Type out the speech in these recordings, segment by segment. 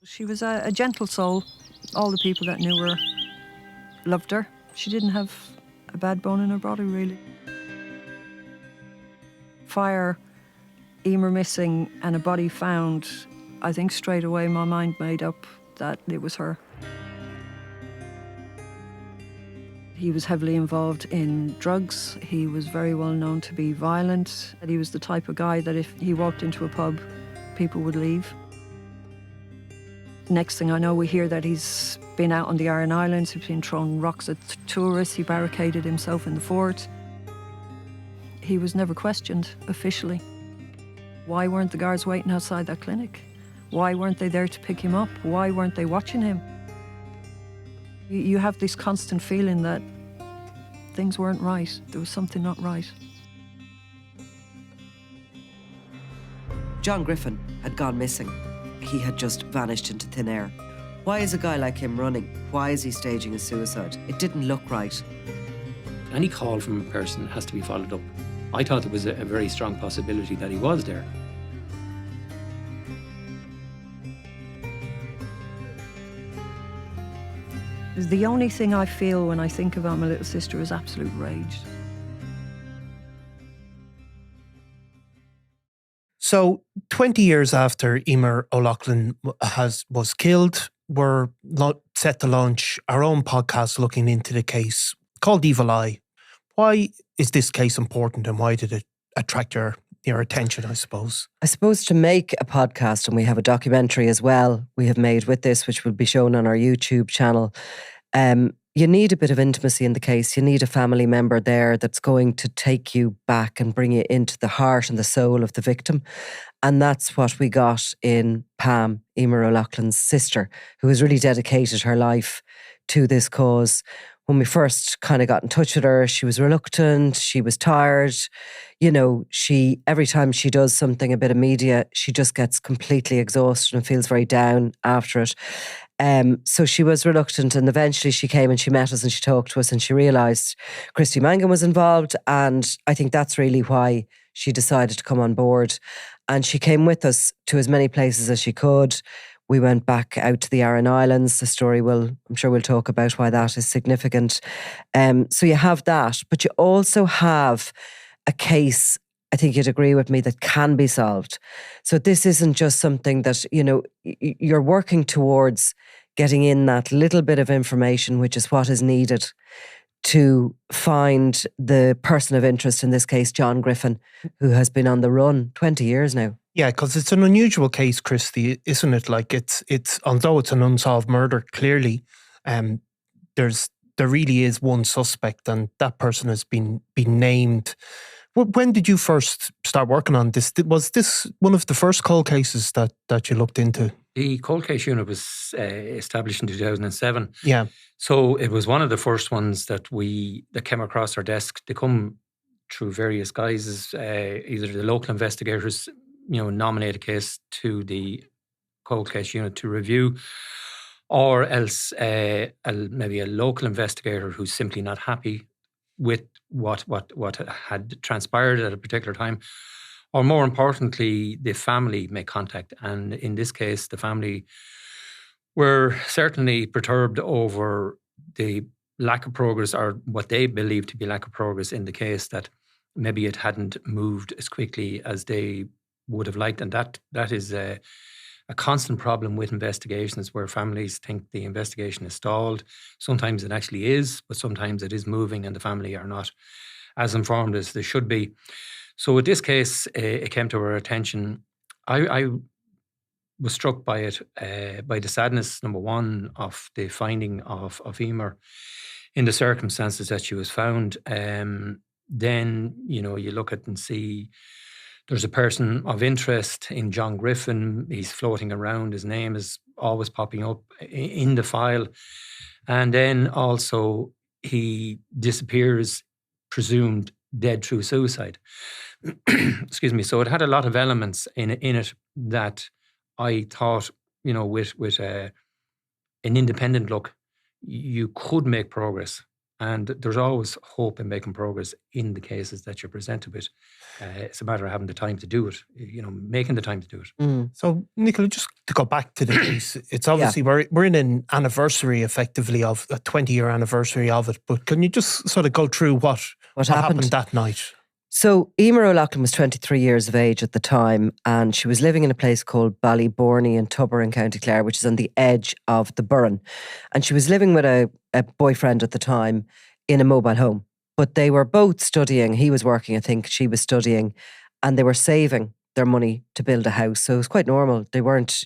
She was a gentle soul. All the people that knew her loved her. She didn't have a bad bone in her body, really. Fire, Emer missing, and a body found, I think straight away my mind made up that it was her. He was heavily involved in drugs. He was very well known to be violent. He was the type of guy that if he walked into a pub, people would leave. Next thing I know, we hear that he's been out on the Aran Islands, he's been throwing rocks at tourists, he barricaded himself in the fort. He was never questioned officially. Why weren't the guards waiting outside that clinic? Why weren't they there to pick him up? Why weren't they watching him? You have this constant feeling that things weren't right. There was something not right. John Griffin had gone missing. He had just vanished into thin air. Why is a guy like him running? Why is he staging a suicide? It didn't look right. Any call from a person has to be followed up. I thought there was a very strong possibility that he was there. The only thing I feel when I think about my little sister is absolute rage. So 20 years after Emer O'Loughlin was killed, we're set to launch our own podcast looking into the case called Evil Eye. Why is this case important and why did it attract your attention, I suppose? I suppose to make a podcast, and we have a documentary as well we have made with this, which will be shown on our YouTube channel. You need a bit of intimacy in the case. You need a family member there that's going to take you back and bring you into the heart and the soul of the victim. And that's what we got in Pam, Emer O'Loughlin's sister, who has really dedicated her life to this cause. When we first kind of got in touch with her, she was reluctant, she was tired. You know, every time she does something, a bit of media, she just gets completely exhausted and feels very down after it. So she was reluctant, and eventually she came and she met us and she talked to us and she realised Christy Mangan was involved, and I think that's really why she decided to come on board. And she came with us to as many places as she could. We went back out to the Aran Islands. The story I'm sure we'll talk about why that is significant. So you have that, but you also have a case, I think you'd agree with me, that can be solved. So this isn't just something that, you're working towards getting in that little bit of information, which is what is needed to find the person of interest, in this case, John Griffin, who has been on the run 20 years now. Yeah, because it's an unusual case, Christy, isn't it? Like it's although it's an unsolved murder, clearly, there really is one suspect, and that person has been named. When did you first start working on this? Was this one of the first cold cases that you looked into? The cold case unit was established in 2007. Yeah. So it was one of the first ones that came across our desk. They come through various guises. Either the local investigators, nominate a case to the cold case unit to review, or else maybe a local investigator who's simply not happy with what had transpired at a particular time, or more importantly, the family make contact. And in this case, the family were certainly perturbed over the lack of progress, or what they believed to be lack of progress in the case, that maybe it hadn't moved as quickly as they would have liked. And that is a constant problem with investigations, where families think the investigation is stalled. Sometimes it actually is, but sometimes it is moving and the family are not as informed as they should be. So with this case, it came to our attention. I was struck by it, by the sadness, number one, of the finding of Emer in the circumstances that she was found. Then, you look at and see there's a person of interest in John Griffin. He's floating around. His name is always popping up in the file. And then also he disappears, presumed dead through suicide. Excuse me. So it had a lot of elements in it that I thought, with an independent look, you could make progress. And there's always hope in making progress in the cases that you're presented with. It's a matter of having the time to do it, making the time to do it. So, Nicola, just to go back to the case, it's obviously we're in an anniversary, effectively, of a 20-year anniversary of it. But can you just sort of go through what happened that night? So Emer O'Loughlin was 23 years of age at the time, and she was living in a place called Ballyborney in Tubber in County Clare, which is on the edge of the Burren. And she was living with a boyfriend at the time in a mobile home. But they were both studying. He was working, I think, she was studying, and they were saving their money to build a house. So it was quite normal. They weren't,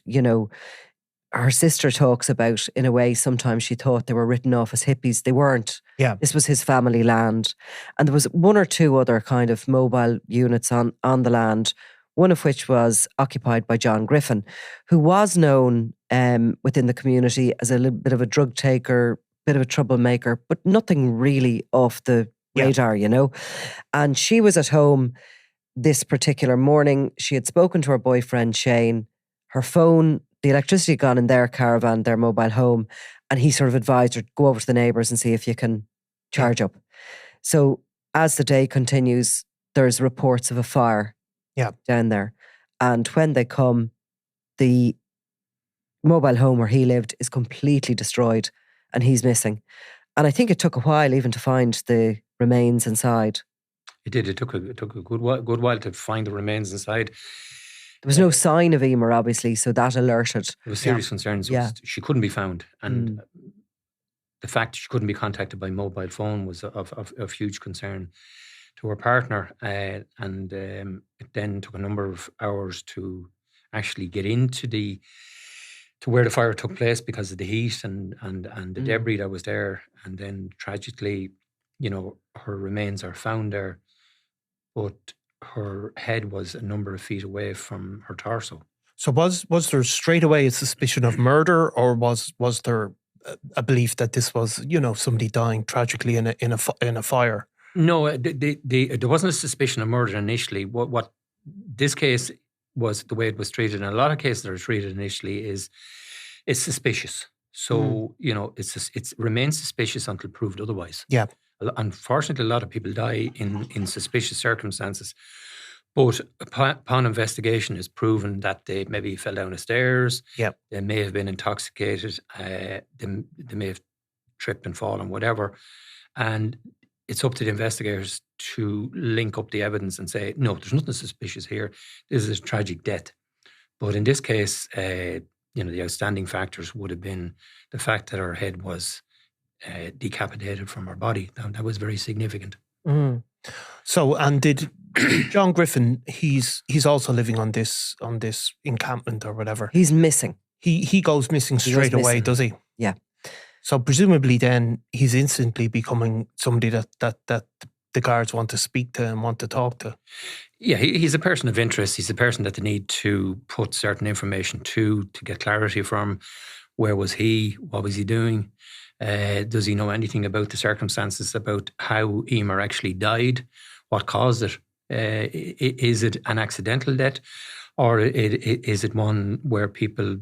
her sister talks about, in a way, sometimes she thought they were written off as hippies. They weren't. Yeah. This was his family land. And there was one or two other kind of mobile units on the land, one of which was occupied by John Griffin, who was known within the community as a little bit of a drug taker, bit of a troublemaker, but nothing really off the radar, And she was at home this particular morning. She had spoken to her boyfriend, Shane. Her phone, the electricity had gone in their caravan, their mobile home, and he sort of advised her, go over to the neighbours and see if you can charge up. So as the day continues, there's reports of a fire down there. And when they come, the mobile home where he lived is completely destroyed and he's missing. And I think it took a while even to find the remains inside. It did. It took a good while to find the remains inside. There was no sign of Emer, obviously, so that alerted. There was serious concerns. She couldn't be found. And the fact she couldn't be contacted by mobile phone was of huge concern to her partner. And it then took a number of hours to actually get into to where the fire took place because of the heat and the debris that was there. And then tragically, her remains are found there, but her head was a number of feet away from her torso. So was there straight away a suspicion of murder, or was there a belief that this was, somebody dying tragically in a fire? No, there wasn't a suspicion of murder initially. What this case was, the way it was treated, and a lot of cases that are treated initially, it's suspicious. So it remains suspicious until proved otherwise. Yeah. Unfortunately, a lot of people die in suspicious circumstances. But upon investigation, it's proven that they maybe fell down the stairs. Yeah. They may have been intoxicated. They may have tripped and fallen, whatever. And it's up to the investigators to link up the evidence and say, no, there's nothing suspicious here. This is a tragic death. But in this case, the outstanding factors would have been the fact that her head was decapitated from her body. That was very significant. Mm. So, and did John Griffin? He's also living on this encampment or whatever. He's missing. He goes missing straight away, does he? Yeah. So presumably, then he's instantly becoming somebody that the guards want to speak to and want to talk to. Yeah, he's a person of interest. He's a person that they need to put certain information to get clarity from. Where was he? What was he doing? Does he know anything about the circumstances about how Emer actually died? What caused it? Is it an accidental death, or is it one where people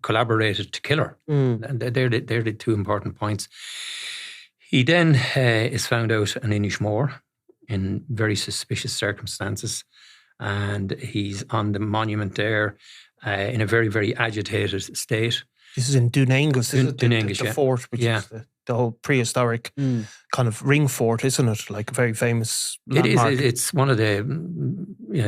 collaborated to kill her? And they're the two important points. He then is found out in Inishmore in very suspicious circumstances, and he's on the monument there in a very, very agitated state. This is in Dunangus, isn't it? Dunangus, the fort, which is the whole prehistoric kind of ring fort, isn't it? Like a very famous landmark. It is. It's one of the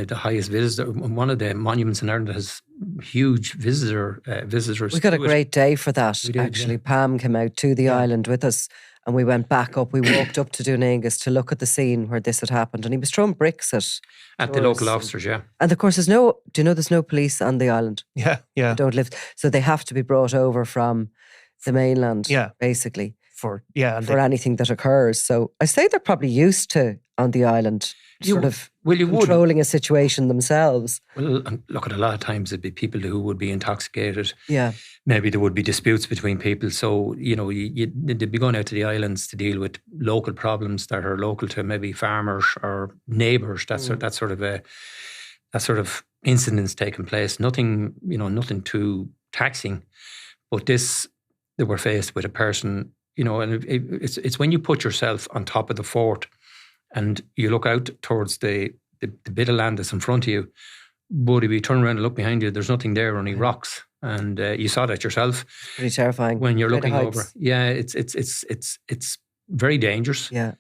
the highest visitor, one of the monuments in Ireland that has huge visitors. We got a great day for that. We did, actually, Pam came out to the island with us, and we went back up. We walked up to Dunangus to look at the scene where this had happened, and he was throwing bricks at the local officers. Yeah, and of course, there's no police on the island. Yeah. They don't live, so they have to be brought over from the mainland. Yeah, basically for anything that occurs. So I say they're probably used to on the island. Controlling a situation themselves. Well, look, at a lot of times it'd be people who would be intoxicated. Yeah. Maybe there would be disputes between people. So, they'd be going out to the islands to deal with local problems that are local to maybe farmers or neighbours. That sort of incidents taking place. Nothing too taxing. But they were faced with a person, and it's when you put yourself on top of the fort and you look out towards the bit of land that's in front of you, but if you turn around and look behind you, there's nothing there, only rocks. And you saw that yourself. Pretty terrifying. When you're Great looking heights. over. Yeah, it's very dangerous. Yeah.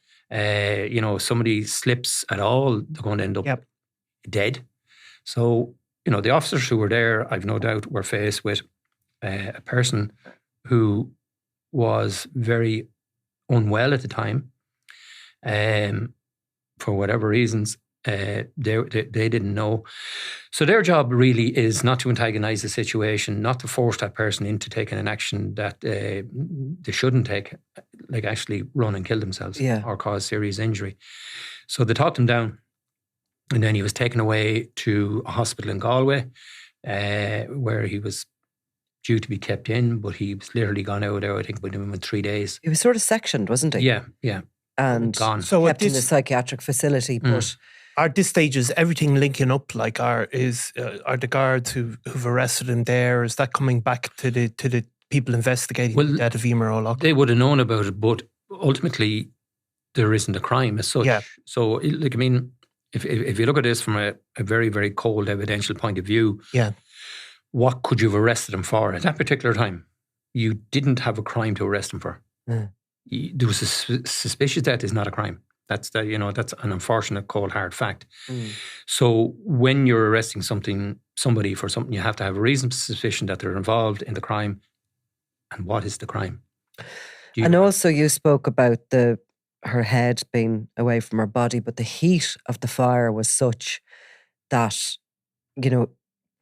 Somebody slips at all, they're going to end up dead. So, the officers who were there, I've no doubt, were faced with a person who was very unwell at the time, for whatever reasons. They didn't know. So their job really is not to antagonize the situation, not to force that person into taking an action that they shouldn't take, like actually run and kill themselves or cause serious injury. So they talked him down, and then he was taken away to a hospital in Galway, where he was due to be kept in, but he was literally gone out there, I think, within 3 days. He was sort of sectioned, wasn't he? Yeah. And gone. So kept in a psychiatric facility, but... At this stage, is everything linking up? Like, are the guards who've arrested him there? Is that coming back to the people investigating the death of Emer O'Loughlin? They would have known about it, but ultimately, there isn't a crime as such. Yeah. So, if you look at this from a very, very cold evidential point of view, what could you have arrested him for at that particular time? You didn't have a crime to arrest him for. There was a suspicious death is not a crime. That's that's an unfortunate, cold, hard fact. So when you're arresting somebody for something, you have to have a reasonable suspicion that they're involved in the crime. And what is the crime? And also, you spoke about her head being away from her body, but the heat of the fire was such that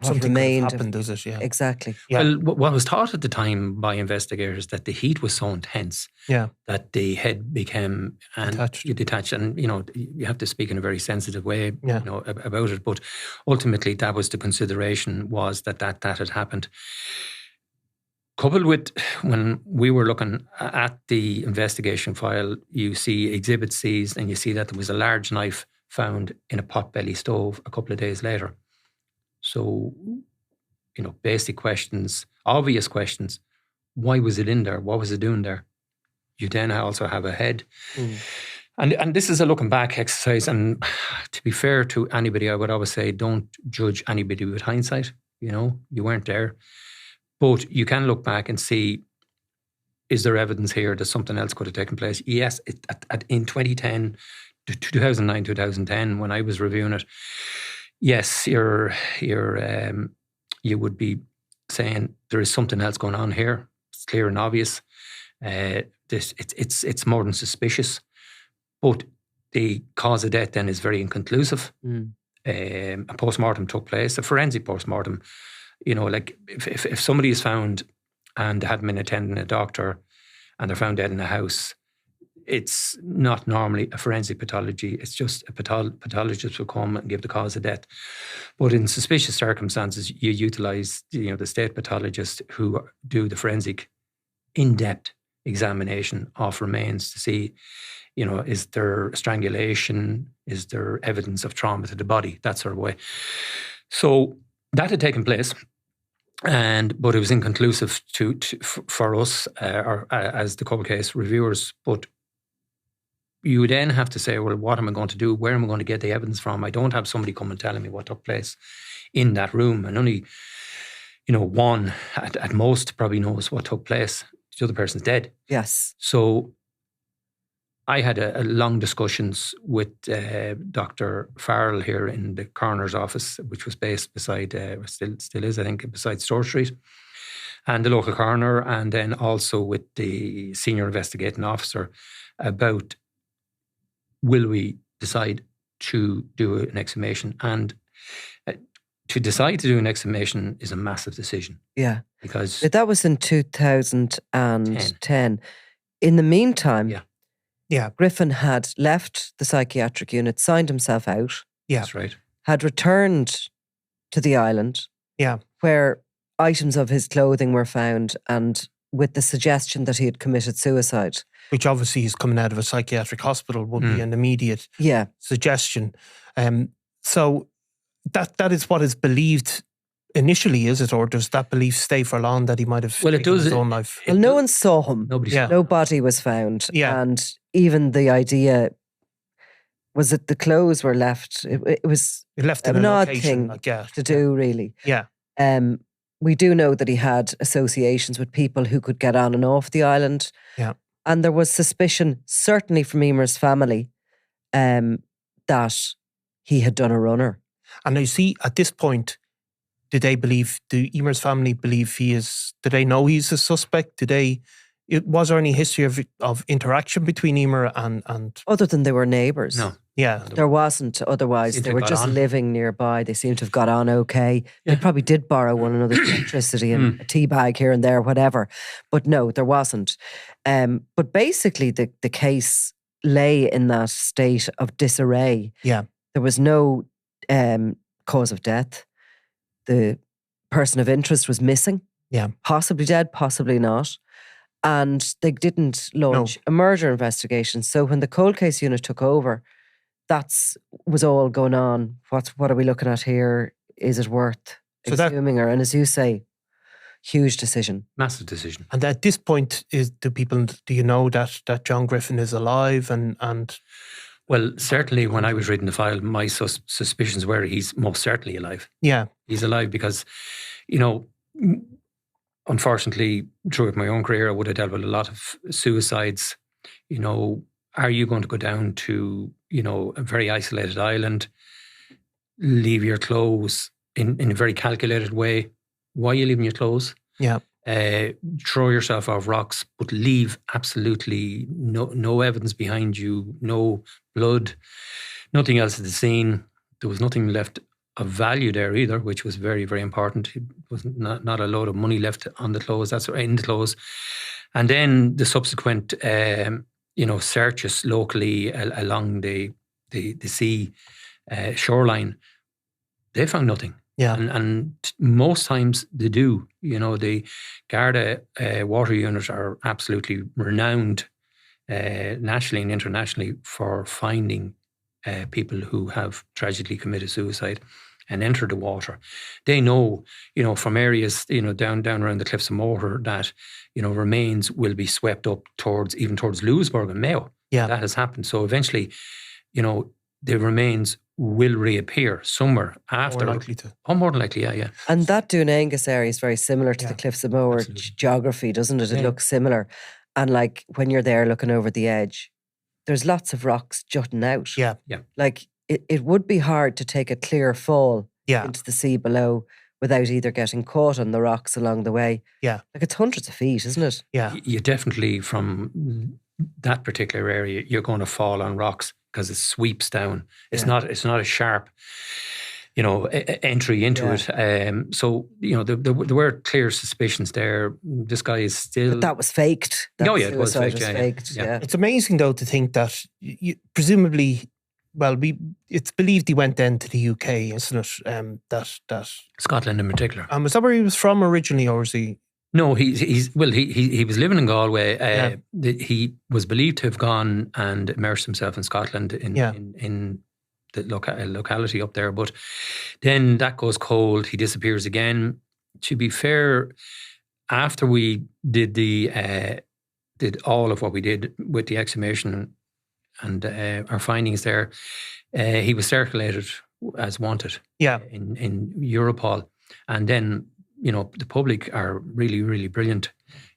something remained. Could have happened, does it? Yeah, exactly. Yeah. Well, what was thought at the time by investigators that the heat was so intense that the head became detached, and you have to speak in a very sensitive way, about it. But ultimately, that was the consideration, was that had happened. Coupled with, when we were looking at the investigation file, you see exhibit C's, and you see that there was a large knife found in a potbelly stove a couple of days later. So, basic questions, obvious questions. Why was it in there? What was it doing there? You then also have a head. And this is a looking back exercise. And to be fair to anybody, I would always say, don't judge anybody with hindsight. You weren't there. But you can look back and see, is there evidence here that something else could have taken place? Yes, in 2010, 2009, 2010, when I was reviewing it, yes, you would be saying there is something else going on here. It's clear and obvious. It's more than suspicious, but the cause of death then is very inconclusive. A post-mortem took place, a forensic post-mortem. Like if somebody is found and hadn't been attending a doctor and they're found dead in a house, it's not normally a forensic pathology. It's just a pathologist will come and give the cause of death. But in suspicious circumstances, you utilise the state pathologist who do the forensic in-depth examination of remains to see, is there strangulation? Is there evidence of trauma to the body? That sort of way. So that had taken place. But it was inconclusive for us as the cold case reviewers. But you would then have to say, well, what am I going to do? Where am I going to get the evidence from? I don't have somebody come and telling me what took place in that room. And only, one at most probably knows what took place. The other person's dead. Yes. So I had a long discussions with Dr. Farrell here in the coroner's office, which was based beside, still is, I think, beside Store Street, and the local coroner, and then also with the senior investigating officer about, will we decide to do an exhumation? And to decide to do an exhumation is a massive decision. Yeah. Because that was in 2010. In the meantime, Griffin had left the psychiatric unit, signed himself out. Yeah. That's right. Had returned to the island. Yeah. Where items of his clothing were found, and with the suggestion that he had committed suicide. Which obviously he's coming out of a psychiatric hospital would be an immediate suggestion. So that is what is believed initially, is it? Or does that belief stay for long that he might have Well, it taken does. his own life? Well, no one saw him. Nobody Yeah. saw. No body was found. Yeah. And even the idea was that the clothes were left. It was It left in an an odd location, thing like, yeah, to do, really. Yeah. We do know that he had associations with people who could get on and off the island. Yeah. And there was suspicion, certainly from Emer's family, that he had done a runner. And I see at this point, do Emer's family believe do they know he's a suspect? Was there any history of interaction between Emer and Other than they were neighbours. No. yeah, There wasn't otherwise. Seemed They to were got just on. living nearby. They seemed to have got on okay. They Yeah. probably did borrow one another's electricity and a tea bag here and there, whatever. But no, there wasn't. But basically the case lay in that state of disarray. Yeah. There was no cause of death. The person of interest was missing. Yeah. Possibly dead, possibly not. And they didn't launch a murder investigation. So when the cold case unit took over, was all going on. What are we looking at here? Is it worth exhuming her? And as you say, huge decision. Massive decision. And at this point, do you know that John Griffin is alive and Well, certainly when I was reading the file, my suspicions were he's most certainly alive. yeah, He's alive because, unfortunately, throughout my own career, I would have dealt with a lot of suicides. Are you going to go down to, a very isolated island, leave your clothes in a very calculated way? Why are you leaving your clothes? Yeah. Throw yourself off rocks, but leave absolutely no evidence behind you, no blood, nothing else at the scene. There was nothing left of value there either, which was very, very important. It was not a load of money left on the clothes. That's in the clothes. And then the subsequent, searches locally along the sea shoreline, they found nothing. Yeah. And most times they do. The Garda water units are absolutely renowned nationally and internationally for finding people who have tragically committed suicide and entered the water. They know, from areas, down around the Cliffs of Moher that, remains will be swept up towards Louisburg and Mayo. Yeah. That has happened. So eventually, the remains will reappear somewhere after. more likely to. Oh, more than likely, yeah. And that Dún Aengus area is very similar to the Cliffs of Moher Absolutely. geography, doesn't it? It Yeah. looks similar. And like when you're there looking over the edge, there's lots of rocks jutting out. Yeah. Like it would be hard to take a clear fall Yeah. into the sea below without either getting caught on the rocks along the way. Yeah. Like it's hundreds of feet, isn't it? Yeah. You definitely, from that particular area, you're going to fall on rocks because it sweeps down. It's Yeah. not a sharp, entry into it. So, there were clear suspicions there. This guy is still... But that was faked. That it was suicide faked, yeah. faked. Yeah. Yeah. It's amazing though to think that presumably, it's believed he went then to the UK, isn't it? That Scotland in particular. was that where he was from originally, or was he? No, he was living in Galway. He was believed to have gone and immersed himself in Scotland in the locality up there. But then that goes cold. He disappears again. To be fair, after we did did all of what we did with the exhumation and our findings there, he was circulated as wanted. Yeah. In Europol, and then. The public are really, really brilliant.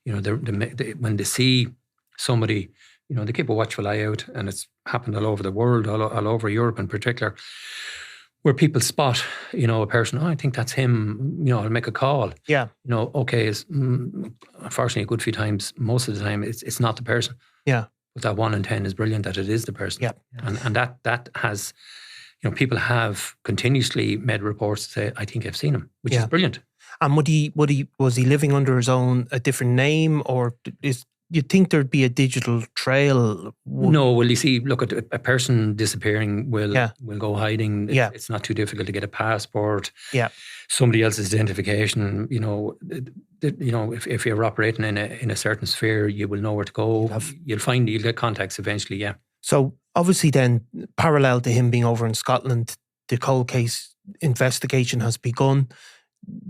When they see somebody, they keep a watchful eye out, and it's happened all over the world, all over Europe in particular, where people spot, a person, I think that's him, I'll make a call. Yeah. Okay, unfortunately a good few times, most of the time, it's not the person. Yeah. But that 1 in 10 is brilliant that it is the person. Yeah. And that has, people have continuously made reports to say, I think I've seen him, which is brilliant. And was he living under a different name, or you'd think there'd be a digital trail? No, well, you see, look at a person disappearing will go hiding. It's not too difficult to get a passport. Yeah. Somebody else's identification. If you're operating in a certain sphere, you will know where to go. You'll get contacts eventually. Yeah. So obviously, then parallel to him being over in Scotland, the cold case investigation has begun.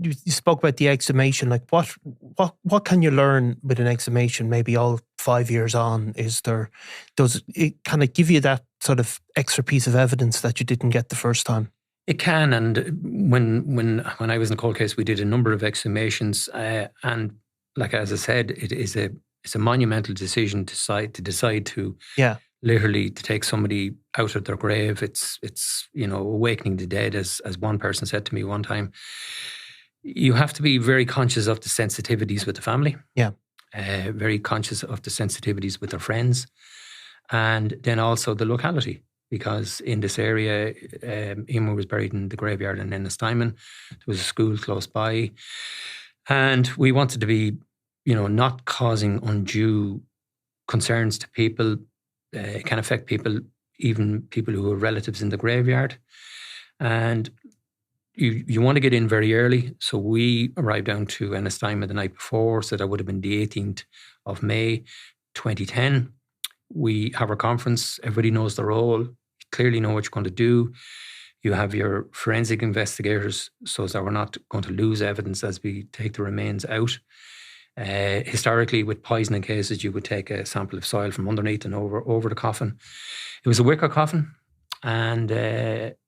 you spoke about the exhumation. Like what can you learn with an exhumation? Maybe all 5 years on, does it kind of give you that sort of extra piece of evidence that you didn't get the first time? It can, and when I was in the cold case, we did a number of exhumations, and like as I said, it's a monumental decision to decide to literally to take somebody out of their grave. It's awakening the dead, as one person said to me one time. You have to be very conscious of the sensitivities with the family. Yeah, very conscious of the sensitivities with their friends, and then also the locality. Because in this area, Emer was buried in the graveyard in Ennistimon. There was a school close by. And we wanted to be, not causing undue concerns to people. It can affect people, even people who are relatives in the graveyard. And you want to get in very early. So we arrived down to Ennistimon the night before. So that would have been the 18th of May, 2010. We have our conference. Everybody knows their role. Clearly know what you're going to do. You have your forensic investigators so that we're not going to lose evidence as we take the remains out. Historically, with poisoning cases, you would take a sample of soil from underneath and over the coffin. It was a wicker coffin, and it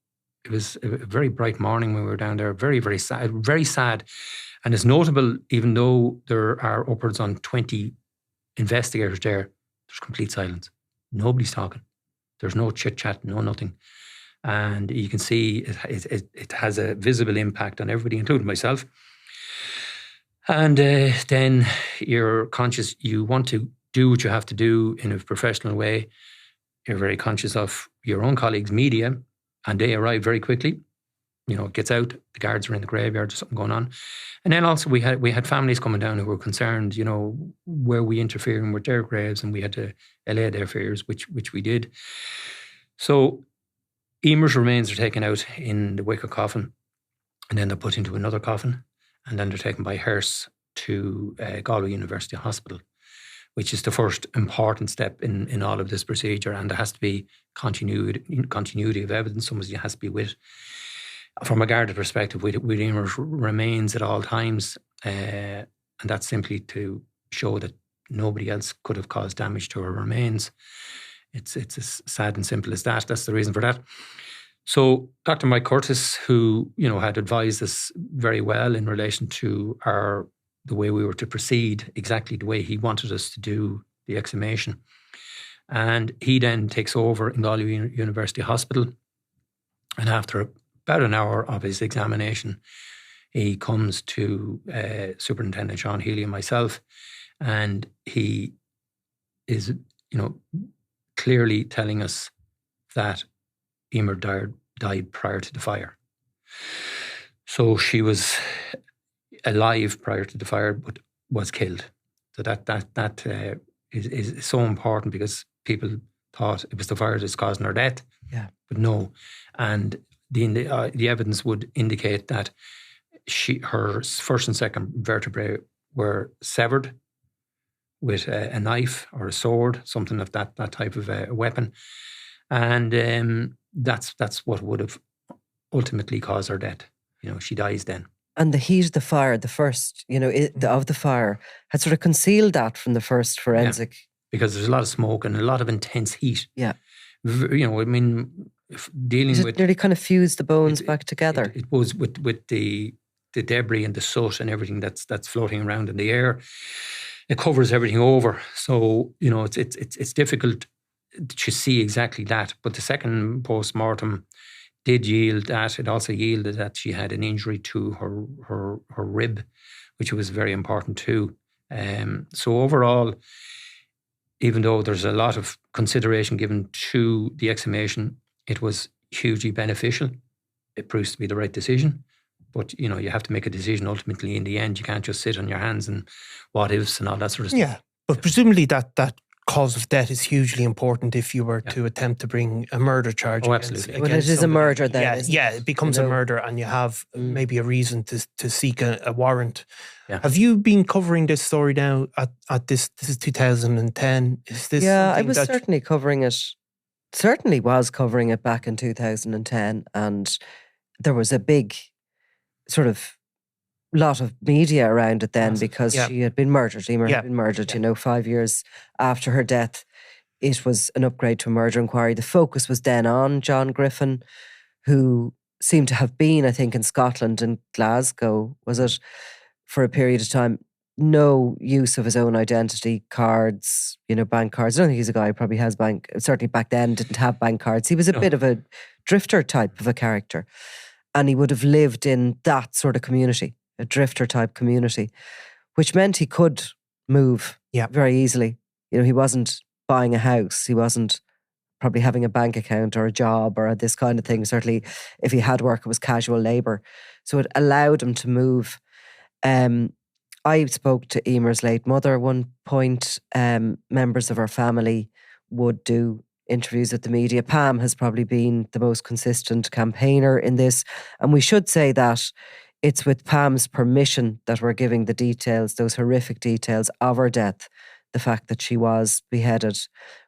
was a very bright morning when we were down there. Very, very sad. Very sad. And it's notable, even though there are upwards on 20 investigators there, there's complete silence. Nobody's talking. There's no chit-chat, no nothing. And you can see it has a visible impact on everybody, including myself. And then you're conscious, you want to do what you have to do in a professional way. You're very conscious of your own colleagues' media, and they arrive very quickly. It gets out, the guards are in the graveyard, there's something going on. And then also we had families coming down who were concerned, were we interfering with their graves, and we had to allay their fears, which we did. So Emer's remains are taken out in the wicker coffin, and then they're put into another coffin, and then they're taken by hearse to Galway University Hospital, which is the first important step in all of this procedure. And there has to be continuity of evidence. Somebody has to be with. From a garda perspective, with Emer's remains at all times, and that's simply to show that nobody else could have caused damage to her remains. It's as sad and simple as that. That's the reason for that. So Dr. Mike Curtis, who had advised us very well in relation to the way we were to proceed, exactly the way he wanted us to do the exhumation, and he then takes over in Galway University Hospital, and after about an hour of his examination, he comes to Superintendent Sean Healy and myself, and he is, clearly telling us that Emer died prior to the fire. So she was alive prior to the fire, but was killed. So that is so important, because people thought it was the fire that's causing her death. Yeah, but no, and the evidence would indicate that her first and second vertebrae were severed with a knife or a sword, something of that type of a weapon, and that's what would have ultimately caused her death. She dies then. And the heat of the fire, the first, of the fire, had sort of concealed that from the first forensic. Yeah, because there's a lot of smoke and a lot of intense heat. Yeah. Dealing with... It nearly kind of fused the bones back together. It was with the debris and the soot and everything that's floating around in the air. It covers everything over. So, it's difficult to see exactly that. But the second post-mortem did yield that. It also yielded that she had an injury to her rib, which was very important too. So overall, even though there's a lot of consideration given to the exhumation, it was hugely beneficial. It proves to be the right decision. But, you have to make a decision ultimately in the end. You can't just sit on your hands and what ifs and all that sort of stuff. Yeah, but presumably that cause of death is hugely important if you were to attempt to bring a murder charge. Oh, absolutely. Well, it is a murder then. Yeah, it becomes a murder, and you have maybe a reason to seek a warrant. Yeah. Have you been covering this story now at this is 2010? Is this I was certainly covering it. Certainly was covering it back in 2010, and there was a big sort of lot of media around it then because Yeah. she had been murdered. Emer Yeah. had been murdered, 5 years after her death. It was an upgrade to a murder inquiry. The focus was then on John Griffin, who seemed to have been, I think, in Scotland and Glasgow, was it, for a period of time. No use of his own identity, cards, bank cards. I don't think he's a guy who probably has certainly back then didn't have bank cards. He was a bit of a drifter type of a character. And he would have lived in that sort of community, a drifter type community, which meant he could move very easily. He wasn't buying a house. He wasn't probably having a bank account or a job or this kind of thing. Certainly if he had work, it was casual labour. So it allowed him to move. I spoke to Emer's late mother at one point. Members of her family would do interviews with the media. Pam has probably been the most consistent campaigner in this. And we should say that it's with Pam's permission that we're giving the details, those horrific details of her death. The fact that she was beheaded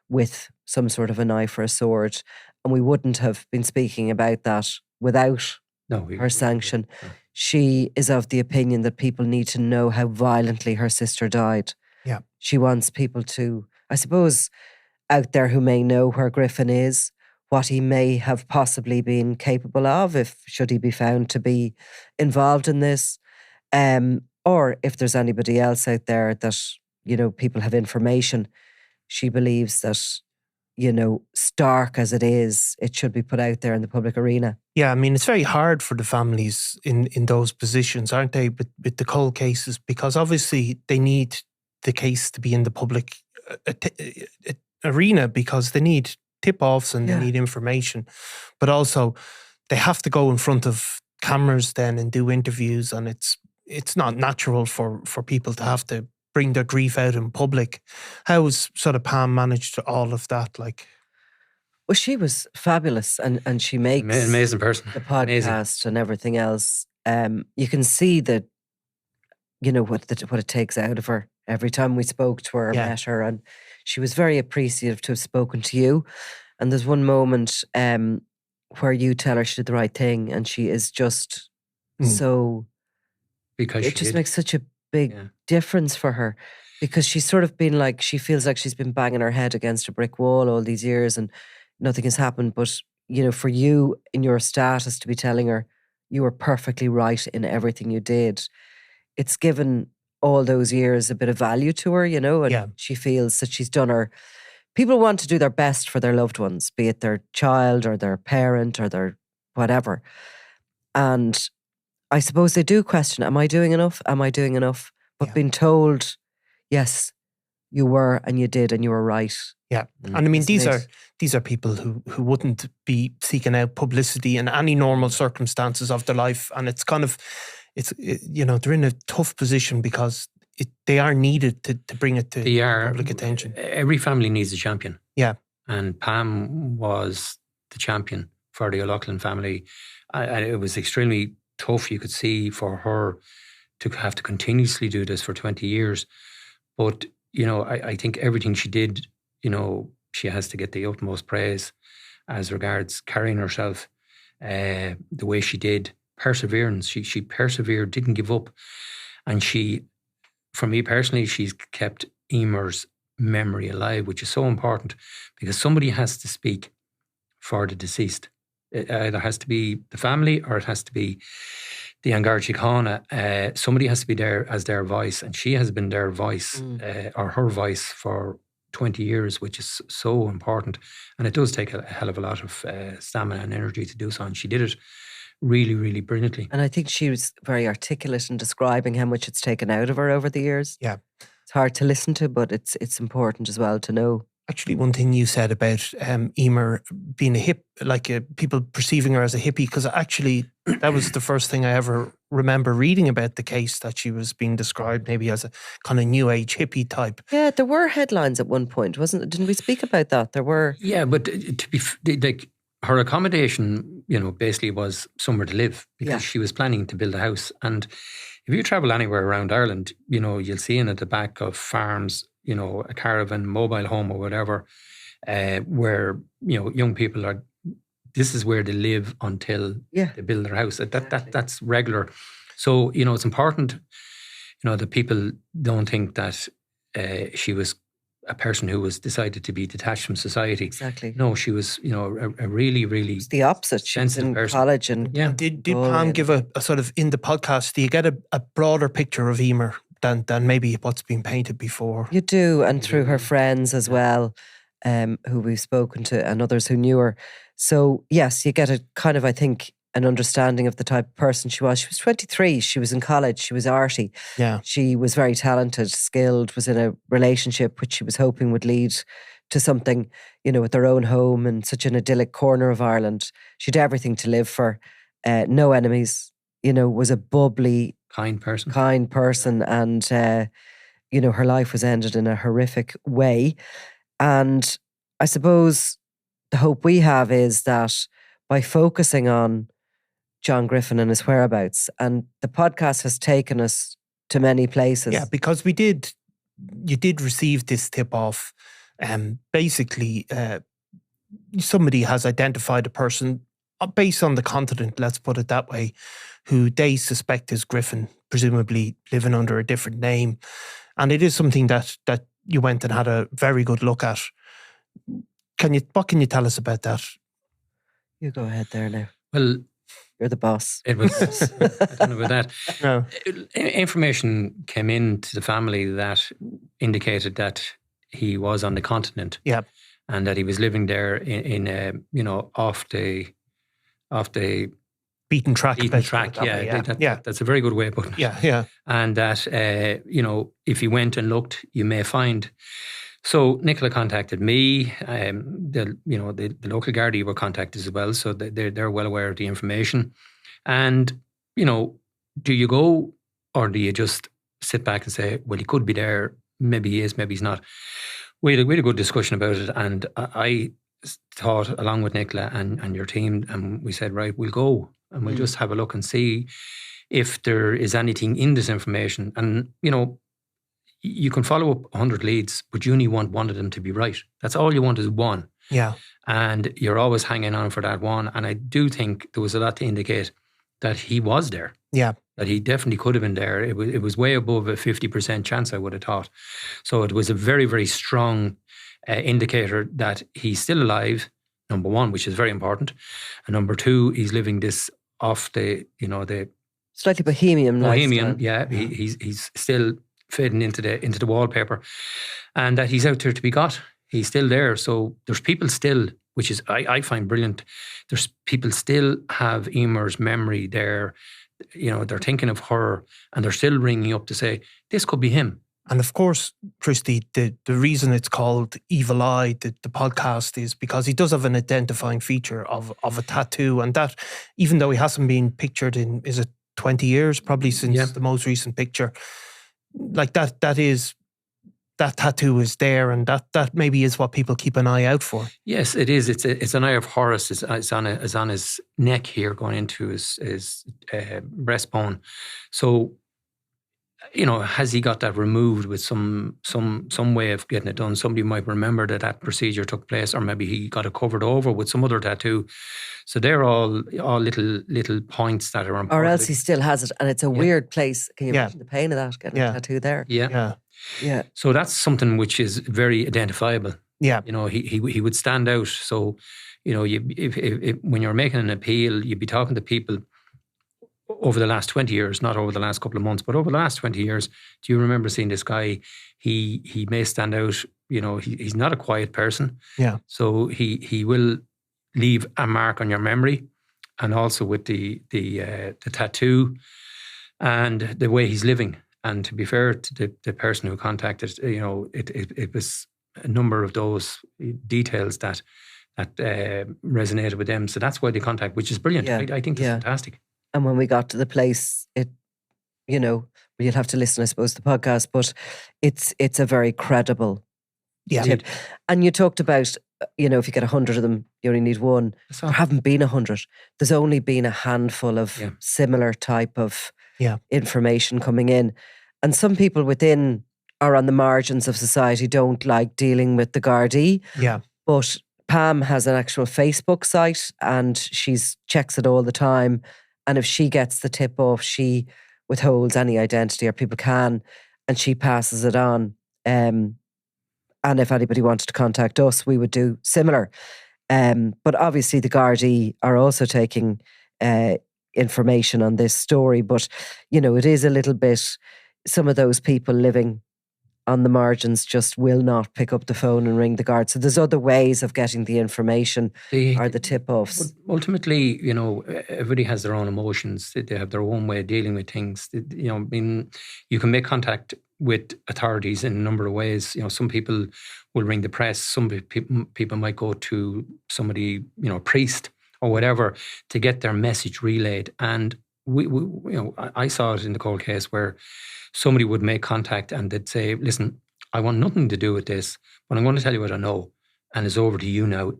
with some sort of a knife or a sword. And we wouldn't have been speaking about that without her sanction. No. She is of the opinion that people need to know how violently her sister died. Yeah. She wants people to, I suppose, out there who may know where Griffin is, what he may have possibly been capable of, should he be found to be involved in this, or if there's anybody else out there that, people have information. She believes that, stark as it is, it should be put out there in the public arena. Yeah, I mean, it's very hard for the families in those positions, aren't they, with the cold cases, because obviously they need the case to be in the public arena because they need tip-offs and they need information. But also they have to go in front of cameras then and do interviews, and it's not natural for people to have to bring their grief out in public. How has sort of Pam managed all of that? Well, she was fabulous, and she makes amazing person. The podcast and everything else. You can see that, what it takes out of her every time we spoke to her, met her, and she was very appreciative to have spoken to you. And there's one moment where you tell her she did the right thing, and she is just so. Because it just makes such a big difference for her, because she's sort of been like, she feels like she's been banging her head against a brick wall all these years and nothing has happened. But, for you in your status to be telling her you were perfectly right in everything you did, it's given all those years a bit of value to her, and she feels that she's done her. People want to do their best for their loved ones, be it their child or their parent or their whatever. And I suppose they do question, am I doing enough? Am I doing enough? But being told, yes, you were and you did and you were right. Yeah. And I mean, these are people who wouldn't be seeking out publicity in any normal circumstances of their life. And it's kind of, they're in a tough position because they are needed to bring it to public attention. Every family needs a champion. Yeah. And Pam was the champion for the O'Loughlin family. And it was extremely tough, you could see, for her to have to continuously do this for 20 years. But, I think everything she did, she has to get the utmost praise as regards carrying herself the way she did. Perseverance. She persevered, didn't give up. And for me personally, she's kept Emer's memory alive, which is so important because somebody has to speak for the deceased. It either has to be the family or it has to be the An Garda Síochána. Somebody has to be there as their voice, and she has been their voice or her voice for 20 years, which is so important. And it does take a hell of a lot of stamina and energy to do so, and she did it really, really brilliantly. And I think she was very articulate in describing how much it's taken out of her over the years. Yeah. It's hard to listen to, but it's important as well to know. Actually, one thing you said about Emer being people perceiving her as a hippie, because actually that was the first thing I ever remember reading about the case, that she was being described maybe as a kind of new age hippie type. Yeah, there were headlines at one point, wasn't it? Didn't we speak about that? There were. Yeah, but to be her accommodation, basically was somewhere to live because she was planning to build a house. And if you travel anywhere around Ireland, you'll see in at the back of farms, a caravan, mobile home or whatever, where, young people this is where they live until they build their house. That's regular. So, it's important, that people don't think that she was a person who was decided to be detached from society. Exactly. No, she was, a really, really It's the opposite. She was sensitive in person. college and Did Pam give a sort of, in the podcast, do you get a broader picture of Emer than maybe what's been painted before? You do, and through her friends as well, who we've spoken to, and others who knew her. So yes, you get a kind of, I think, an understanding of the type of person she was. She was 23. She was in college. She was arty. Yeah. She was very talented, skilled, was in a relationship which she was hoping would lead to something, with their own home in such an idyllic corner of Ireland. She had everything to live for. No enemies, was a bubbly, kind person. And, her life was ended in a horrific way. And I suppose the hope we have is that by focusing on John Griffin and his whereabouts, and the podcast has taken us to many places. Yeah, because you did receive this tip off. Basically, somebody has identified a person based on the continent, let's put it that way, who they suspect is Griffin, presumably living under a different name. And it is something that you went and had a very good look at. What can you tell us about that? You go ahead there now. Well, you're the boss. It was, I don't know about that. No. Information came in to the family that indicated that he was on the continent. Yeah. And that he was living there in off the beaten track. That's a very good way of putting it. Yeah. And that, if you went and looked, you may find. So Nicola contacted me. The local garda were contacted as well, so they're well aware of the information. And do you go, or do you just sit back and say, well, he could be there, maybe he is, maybe he's not? We had a good discussion about it, and I thought, along with Nicola and your team, and we said, right, we'll go and we'll just have a look and see if there is anything in this information. And you can follow up 100 leads, but you only want one of them to be right. That's all you want, is one. Yeah. And you're always hanging on for that one. And I do think there was a lot to indicate that he was there. Yeah. That he definitely could have been there. It was way above a 50% chance, I would have thought. So it was a very, very strong indicator that he's still alive, number one, which is very important. And number two, he's living this off the slightly bohemian lifestyle. Yeah. He's still fading into the wallpaper, and that he's out there to be got. He's still there. So there's people still, which is I find brilliant. There's people still have Emer's memory there. They're thinking of her, and they're still ringing up to say this could be him. And of course, Christy, the reason it's called Evil Eye, the podcast, is because he does have an identifying feature of a tattoo, and that, even though he hasn't been pictured in, is it 20 years, probably since the most recent picture. Like that tattoo is there, and that maybe is what people keep an eye out for. Yes, it is. It's an eye of Horus. It's on his neck here, going into his breastbone. So, has he got that removed with some way of getting it done? Somebody might remember that procedure took place, or maybe he got it covered over with some other tattoo. So they're all little points that are important. Or else he still has it, and it's a weird place. Can you imagine the pain of that, getting a tattoo there? Yeah. So that's something which is very identifiable. Yeah. He would stand out. So, if when you're making an appeal, you'd be talking to people over the last 20 years, not over the last couple of months, but over the last 20 years. Do you remember seeing this guy? He may stand out. He's not a quiet person. Yeah. So he will leave a mark on your memory, and also with the tattoo and the way he's living. And to be fair to the person who contacted, it was a number of those details that resonated with them. So that's why they contact, which is brilliant. Yeah. I think it's fantastic. And when we got to the place, you'll have to listen, I suppose, to the podcast, but it's a very credible tip. And you talked about, if you get 100 of them, you only need one. There haven't been 100. There's only been a handful of similar type of information coming in. And some people within are on the margins of society, don't like dealing with the Gardaí. Yeah. But Pam has an actual Facebook site, and she checks it all the time. And if she gets the tip off, she withholds any identity, or people can, and she passes it on. And if anybody wanted to contact us, we would do similar. But obviously the Gardaí are also taking information on this story. But, it is a little bit, some of those people living on the margins just will not pick up the phone and ring the guard. So there's other ways of getting the information or the tip-offs. But ultimately, everybody has their own emotions. They have their own way of dealing with things. You can make contact with authorities in a number of ways. Some people will ring the press. Some people might go to somebody, a priest or whatever, to get their message relayed. And I saw it in the cold case where somebody would make contact and they'd say, listen, I want nothing to do with this, but I'm going to tell you what I know, and it's over to you now.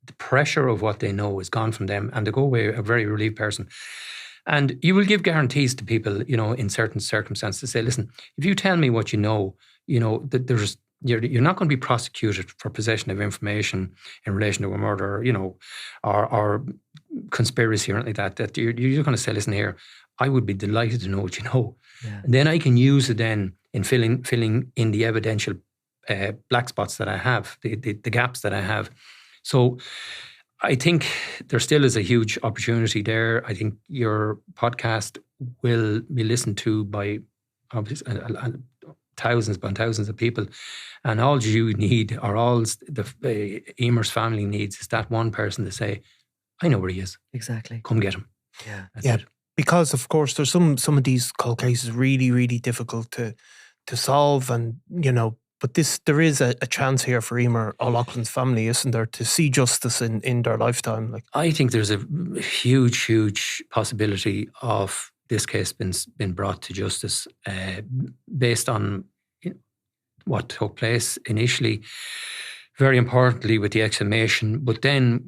The pressure of what they know is gone from them, and they go away a very relieved person. And you will give guarantees to people, in certain circumstances, to say, listen, if you tell me what you know, that you're not going to be prosecuted for possession of information in relation to a murder, or conspiracy or anything like that. You're going to say, listen here, I would be delighted to know what you know. Yeah. And then I can use it then in filling in the evidential black spots that I have, the gaps that I have. So I think there still is a huge opportunity there. I think your podcast will be listened to by obviously thousands upon thousands of people. And all you need, or all the Emer's family needs, is that one person to say, I know where he is. Exactly. Come get him. Yeah. That's it. Because of course there's some of these cold cases really, really difficult to solve, and but there is a chance here for Emer O'Loughlin's family, isn't there, to see justice in their lifetime? I think there's a huge possibility of this case been brought to justice based on what took place initially. Very importantly, with the exhumation, but then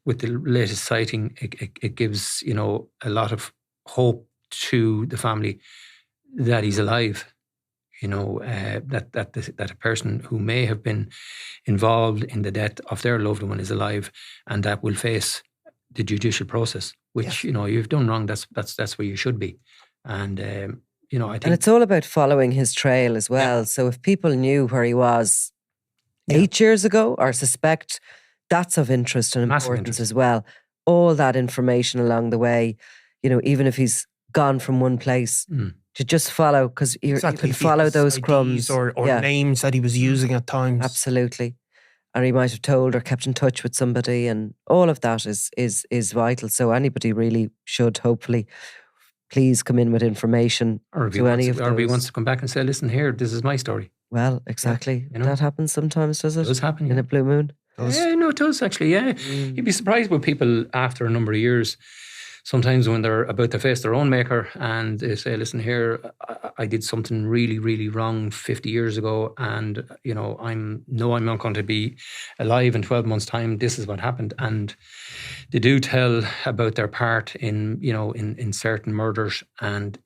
with the latest sighting, it gives a lot of hope to the family that he's alive. That a person who may have been involved in the death of their loved one is alive, and that will face the judicial process. Which you've done wrong. That's where you should be, and I think. And it's all about following his trail as well. Yeah. So if people knew where he was 8 years ago, or suspect, that's of interest and importance as well. All that information along the way, even if he's gone from one place, to just follow, because you can follow those crumbs or names that he was using at times. Absolutely. Or he might have told or kept in touch with somebody, and all of that is vital. So anybody really should hopefully please come in with information to any of those. Or if he wants to come back and say, listen here, this is my story. Well, exactly. Yeah, that happens sometimes, does it? It does happen. In a blue moon? Yeah, no, it does actually, yeah. You'd be surprised with people after a number of years, sometimes when they're about to face their own maker and they say, listen here, I did something really, really wrong 50 years ago, and I'm not going to be alive in 12 months' time. This is what happened. And they do tell about their part in certain murders, and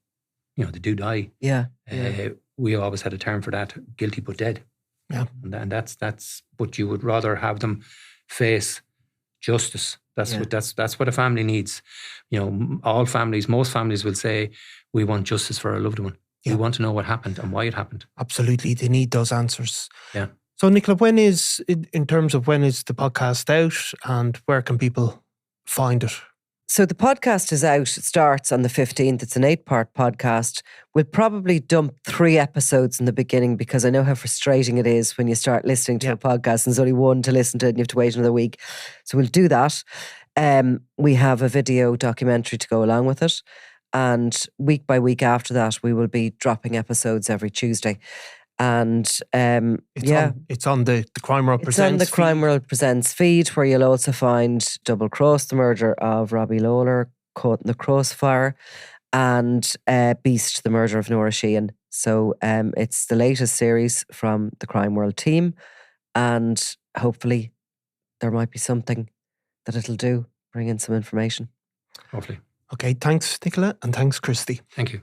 they do die. Yeah. We always had a term for that, guilty but dead. Yeah. And that's but you would rather have them face justice. That's what a family needs. Most families will say, we want justice for our loved one. Yeah. We want to know what happened and why it happened. Absolutely. They need those answers. Yeah. So Nicola, when is the podcast out, and where can people find it? So the podcast is out. It starts on the 15th. It's an 8-part podcast. We'll probably dump 3 episodes in the beginning, because I know how frustrating it is when you start listening to a podcast and there's only one to listen to and you have to wait another week. So we'll do that. We have a video documentary to go along with it. And week by week after that, we will be dropping episodes every Tuesday. And it's on the Crime World Presents. It's on the Crime World Presents feed, where you'll also find Double Cross, the murder of Robbie Lawler, Caught in the Crossfire, and Beast, the murder of Nora Sheehan. So it's the latest series from the Crime World team, and hopefully there might be something that it'll do, bring in some information. Hopefully. Okay, thanks Nicola, and thanks Christy. Thank you.